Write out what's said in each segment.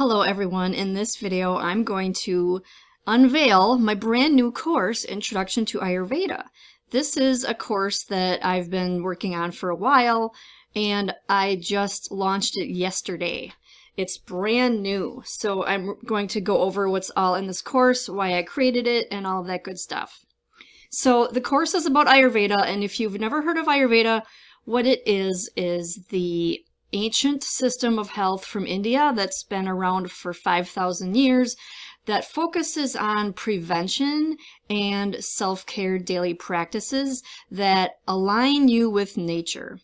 Hello everyone, in this video I'm going to unveil my brand new course, Introduction to Ayurveda. This is a course that I've been working on for a while and I just launched it yesterday. It's brand new, so I'm going to go over what's all in this course, why I created it, and all of that good stuff. So the course is about Ayurveda, and if you've never heard of Ayurveda, what it is the ancient system of health from India that's been around for 5,000 years that focuses on prevention and self-care daily practices that align you with nature.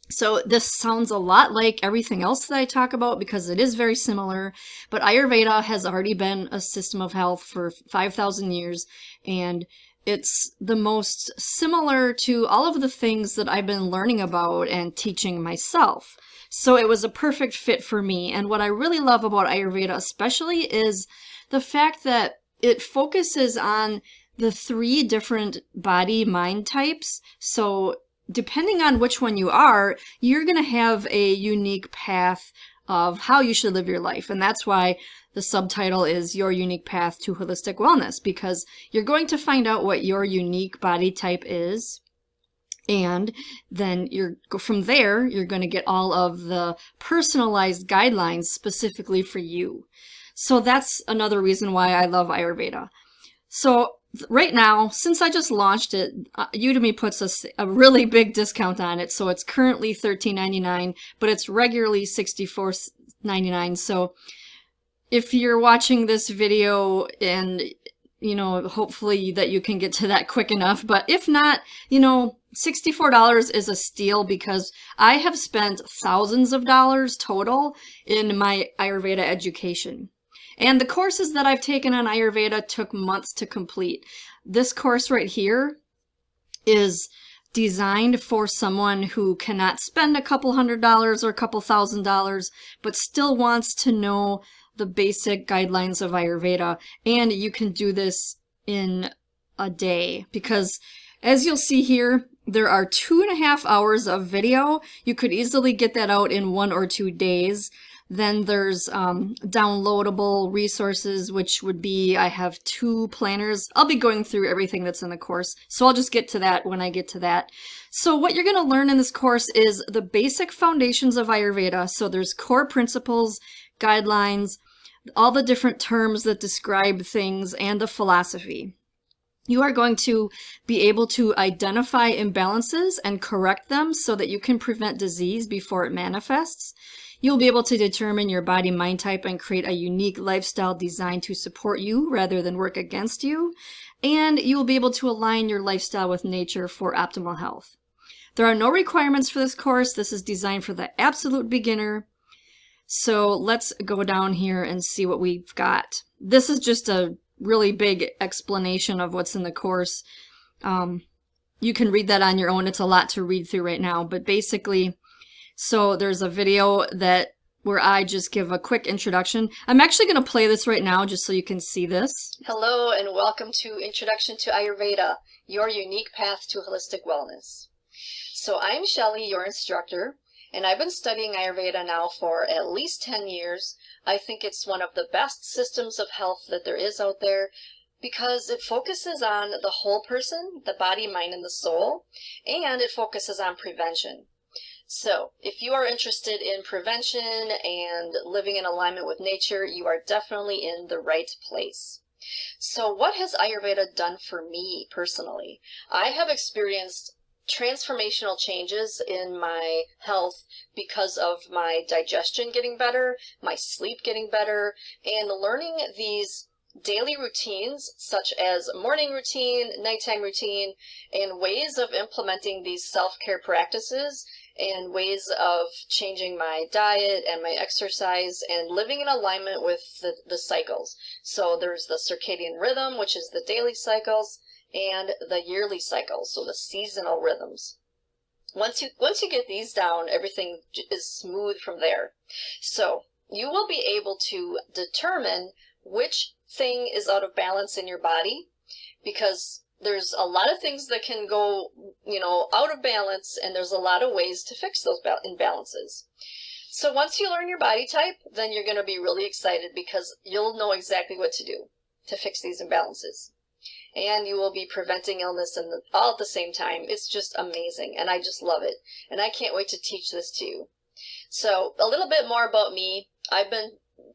So this sounds a lot like everything else that I talk about because it is very similar, but Ayurveda has already been a system of health for 5,000 years, and it's the most similar to all of the things that I've been learning about and teaching myself. So it was a perfect fit for me. And what I really love about Ayurveda especially is the fact that it focuses on the 3 different body-mind types. So depending on which one you are, you're going to have a unique path of how you should live your life. And that's why the subtitle is Your Unique Path to Holistic Wellness, because you're going to find out what your unique body type is. And then from there, you're going to get all of the personalized guidelines specifically for you. So that's another reason why I love Ayurveda. So right now, since I just launched it, Udemy puts a really big discount on it. So it's currently $13.99, but it's regularly $64.99. So if you're watching this video and, hopefully that you can get to that quick enough. But if not, $64 is a steal because I have spent thousands of dollars total in my Ayurveda education. And the courses that I've taken on Ayurveda took months to complete. This course right here is designed for someone who cannot spend a couple $100s or a couple $1,000s, but still wants to know the basic guidelines of Ayurveda. And you can do this in a day because, as you'll see here, there are 2.5 hours of video. You could easily get that out in 1 or 2 days. Then there's downloadable resources, which would be, I have 2 planners. I'll be going through everything that's in the course, so I'll just get to that when I get to that. So what you're going to learn in this course is the basic foundations of Ayurveda. So there's core principles, guidelines, all the different terms that describe things, and the philosophy. You are going to be able to identify imbalances and correct them so that you can prevent disease before it manifests. You'll be able to determine your body-mind type and create a unique lifestyle designed to support you rather than work against you. And you'll be able to align your lifestyle with nature for optimal health. There are no requirements for this course. This is designed for the absolute beginner. So let's go down here and see what we've got. This is just a really big explanation of what's in the course. You can read that on your own. It's a lot to read through right now, but basically, so there's a video where I just give a quick introduction. I'm actually going to play this right now just so you can see this. Hello and welcome to Introduction to Ayurveda, Your Unique Path to Holistic Wellness. So I'm Shelley, your instructor, and I've been studying Ayurveda now for at least 10 years. I think it's one of the best systems of health that there is out there because it focuses on the whole person, the body, mind, and the soul, and it focuses on prevention. So if you are interested in prevention and living in alignment with nature, you are definitely in the right place. So what has Ayurveda done for me personally? I have experienced transformational changes in my health because of my digestion getting better, my sleep getting better, and learning these daily routines such as morning routine, nighttime routine, and ways of implementing these self-care practices and ways of changing my diet and my exercise and living in alignment with the cycles. So there's the circadian rhythm, which is the daily cycles, and the yearly cycles, so the seasonal rhythms. Once you get these down, everything is smooth from there. So you will be able to determine which thing is out of balance in your body, because there's a lot of things that can go, out of balance, and there's a lot of ways to fix those imbalances. So once you learn your body type, then you're going to be really excited because you'll know exactly what to do to fix these imbalances. And you will be preventing illness all at the same time. It's just amazing, and I just love it. And I can't wait to teach this to you. So a little bit more about me. I've been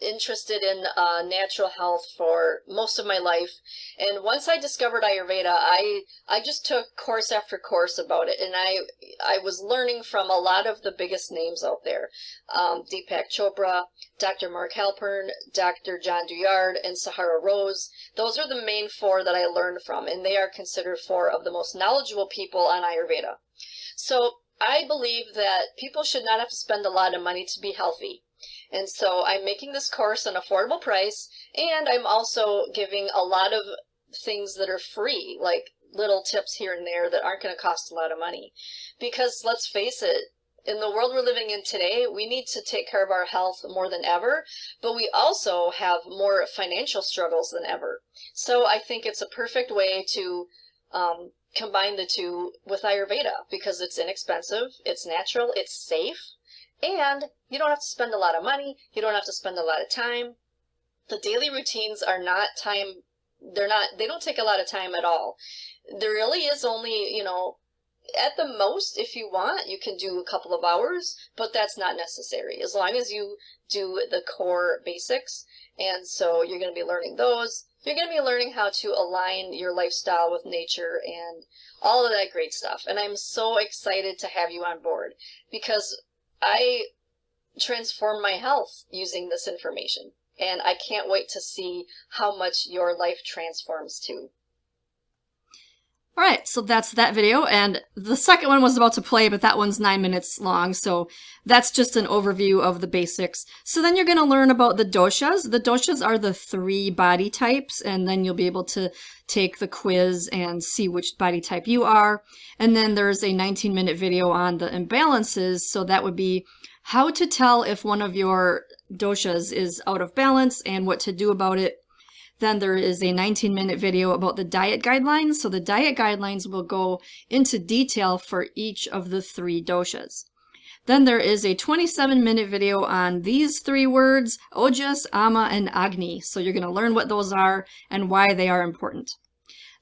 interested in natural health for most of my life, and once I discovered Ayurveda, I just took course after course about it, and I was learning from a lot of the biggest names out there. Deepak Chopra, Dr. Mark Halpern, Dr. John Duyard, and Sahara Rose. Those are the main four that I learned from, and they are considered four of the most knowledgeable people on Ayurveda. So I believe that people should not have to spend a lot of money to be healthy. And so I'm making this course an affordable price, and I'm also giving a lot of things that are free, like little tips here and there that aren't going to cost a lot of money. Because let's face it, in the world we're living in today, we need to take care of our health more than ever, but we also have more financial struggles than ever. So I think it's a perfect way to combine the two with Ayurveda, because it's inexpensive, it's natural, it's safe, and you don't have to spend a lot of money, you don't have to spend a lot of time. The daily routines are not time, they don't take a lot of time at all. There really is only, at the most, if you want, you can do a couple of hours, but that's not necessary, as long as you do the core basics. And so you're going to be learning those. You're going to be learning how to align your lifestyle with nature and all of that great stuff. And I'm so excited to have you on board, because I transform my health using this information, and I can't wait to see how much your life transforms too. All right, so that's that video, and the second one was about to play, but that one's 9 minutes long, so that's just an overview of the basics. So then you're going to learn about the doshas. The doshas are the 3 body types, and then you'll be able to take the quiz and see which body type you are. And then there's a 19-minute video on the imbalances, so that would be how to tell if one of your doshas is out of balance and what to do about it. Then there is a 19-minute video about the diet guidelines. So the diet guidelines will go into detail for each of the 3 doshas. Then there is a 27-minute video on these 3 words, Ojas, Ama, and Agni. So you're going to learn what those are and why they are important.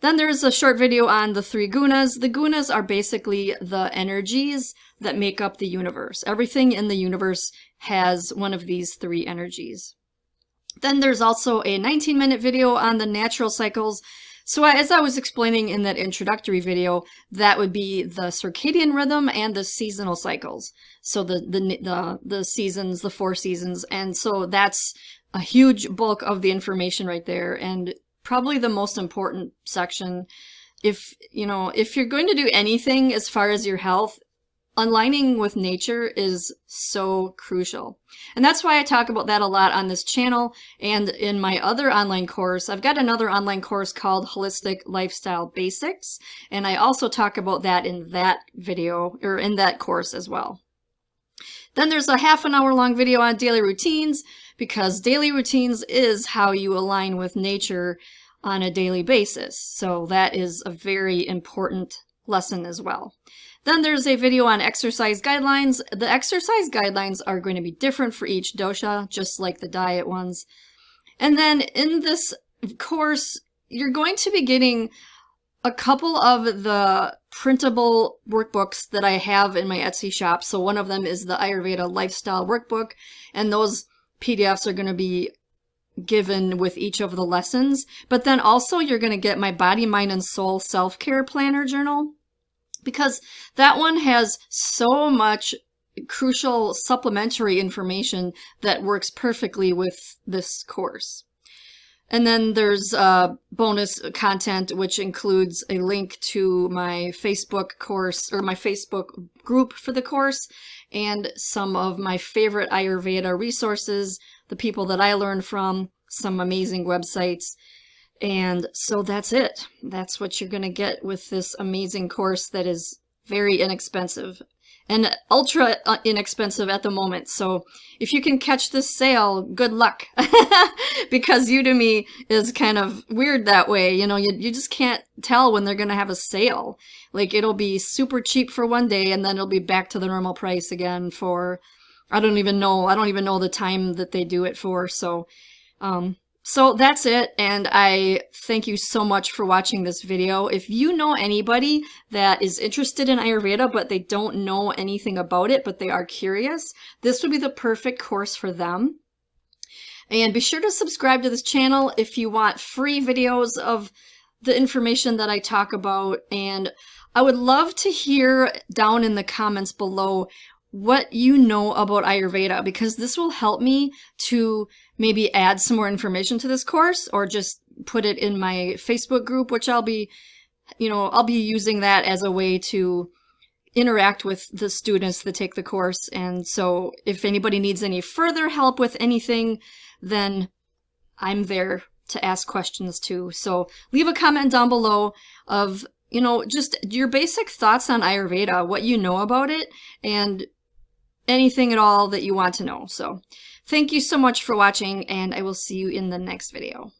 Then there's a short video on the 3 gunas. The gunas are basically the energies that make up the universe. Everything in the universe has one of these 3 energies. Then there's also a 19-minute video on the natural cycles. So as I was explaining in that introductory video, that would be the circadian rhythm and the seasonal cycles. So the seasons, the 4 seasons. And so that's a huge bulk of the information right there, and probably the most important section. If you're going to do anything as far as your health, aligning with nature is so crucial. And that's why I talk about that a lot on this channel and in my other online course. I've got another online course called Holistic Lifestyle Basics, and I also talk about that in that video, or in that course as well. Then there's a half an hour long video on daily routines, because daily routines is how you align with nature on a daily basis. So that is a very important lesson as well. Then there's a video on exercise guidelines. The exercise guidelines are going to be different for each dosha, just like the diet ones. And then in this course, you're going to be getting a couple of the printable workbooks that I have in my Etsy shop. So one of them is the Ayurveda Lifestyle Workbook, and those PDFs are going to be given with each of the lessons. But then also you're going to get my Body, Mind, and Soul Self-Care Planner Journal, because that one has so much crucial supplementary information that works perfectly with this course. And then there's bonus content, which includes a link to my Facebook course, or my Facebook group for the course, and some of my favorite Ayurveda resources, the people that I learned from, some amazing websites. And so that's it. That's what you're going to get with this amazing course that is very inexpensive, and ultra inexpensive at the moment. So if you can catch this sale, good luck, because Udemy is kind of weird that way. You just can't tell when they're going to have a sale. Like, it'll be super cheap for one day, and then it'll be back to the normal price again for I don't even know the time that they do it for. So, so that's it, and I thank you so much for watching this video. If you know anybody that is interested in Ayurveda, but they don't know anything about it, but they are curious, this would be the perfect course for them. And be sure to subscribe to this channel if you want free videos of the information that I talk about. And I would love to hear down in the comments below what you know about Ayurveda, because this will help me to maybe add some more information to this course, or just put it in my Facebook group, which I'll be using that as a way to interact with the students that take the course. And so if anybody needs any further help with anything, then I'm there to ask questions too. So leave a comment down below of, just your basic thoughts on Ayurveda, what you know about it, and anything at all that you want to know. So thank you so much for watching, and I will see you in the next video.